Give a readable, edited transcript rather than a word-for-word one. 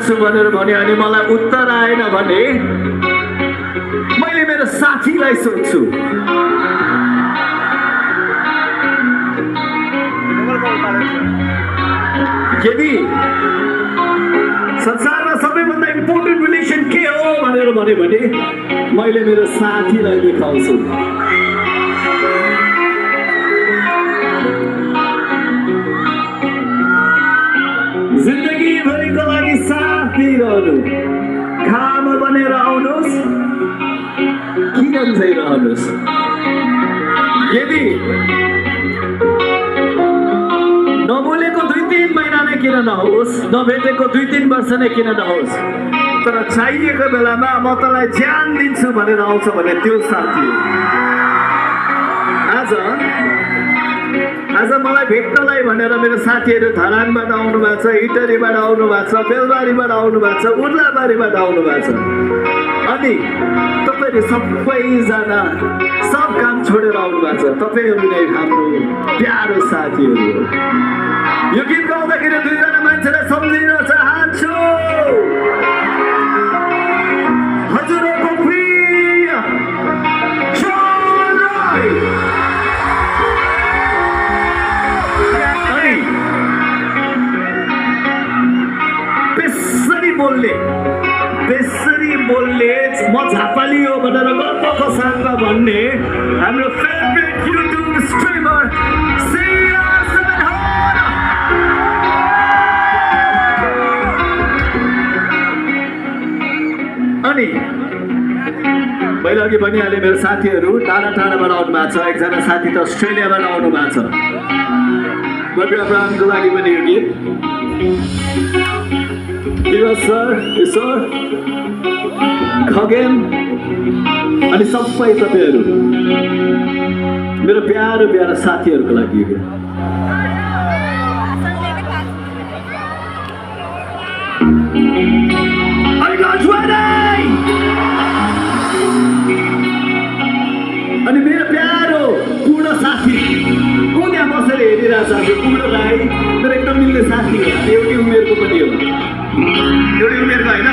चाहन्छु भनेर भने अनि मलाई उत्तर आएन भने मैले मेरो साथीलाई सोध्छु यदि संसारमा सबैभन्दा इम्पोर्टेन्ट रिलेसन के हो भनेर भने मैले मेरो साथीलाई देखाउँछु जिन्दगी भरिको लागि साथ दिइरहनु खाम बनेर आउनुहोस् किन रहनुहोस् यदि नबोलेको 2-3 महिना नै किन नहोस् नभेटेको 2-3 वर्ष नै किन नहोस् तर चाहिएको बेलामा म तँलाई ज्यान दिन्छु भनेर आउँछ भने त्यो साथी आज मलाई भेट्नलाई भनेर मेरो साथीहरू धरानबाट आउनु भएको छ इटरीबाट आउनु भएको छ बेलबारीबाट आउनु भएको छ उर्लाबारीबाट आउनु भएको छ अनि तपाईहरु सबैजना सब काम छोडेर आउनु भएको छ तपाईहरु नै हाम्रो प्यारो साथीहरू हो यो गीत गाउँदाखेरि दुईजना मान्छेलाई सम्झिन चाहन्छु हजुरको प्रिय जन राई बेसरी बोल्ने म झापाली हो भनेर गल्पको साथमा भन्ने हाम्रो फेभरेट युट्युब स्ट्रिमर अनि मैले अघि भनिहालेँ मेरो साथीहरू टाढा टाढाबाट आउनु भएको छ एकजना साथी त अस्ट्रेलियाबाट आउनु भएको छ बबी अब्राहमको लागि पनि यो गीत सर खगेन अनि सबै तपाईहरु मेरो प्यारो प्यारो साथीहरुको लागि अनि मेरो प्यारो पूर्ण साथी को त्यहाँ बसेर हेरिरहेछ पूर्ण राई मेरो एकदम मिल्ने साथी हो एउटै उमेरको पनि हो एउटै उमेरको होइन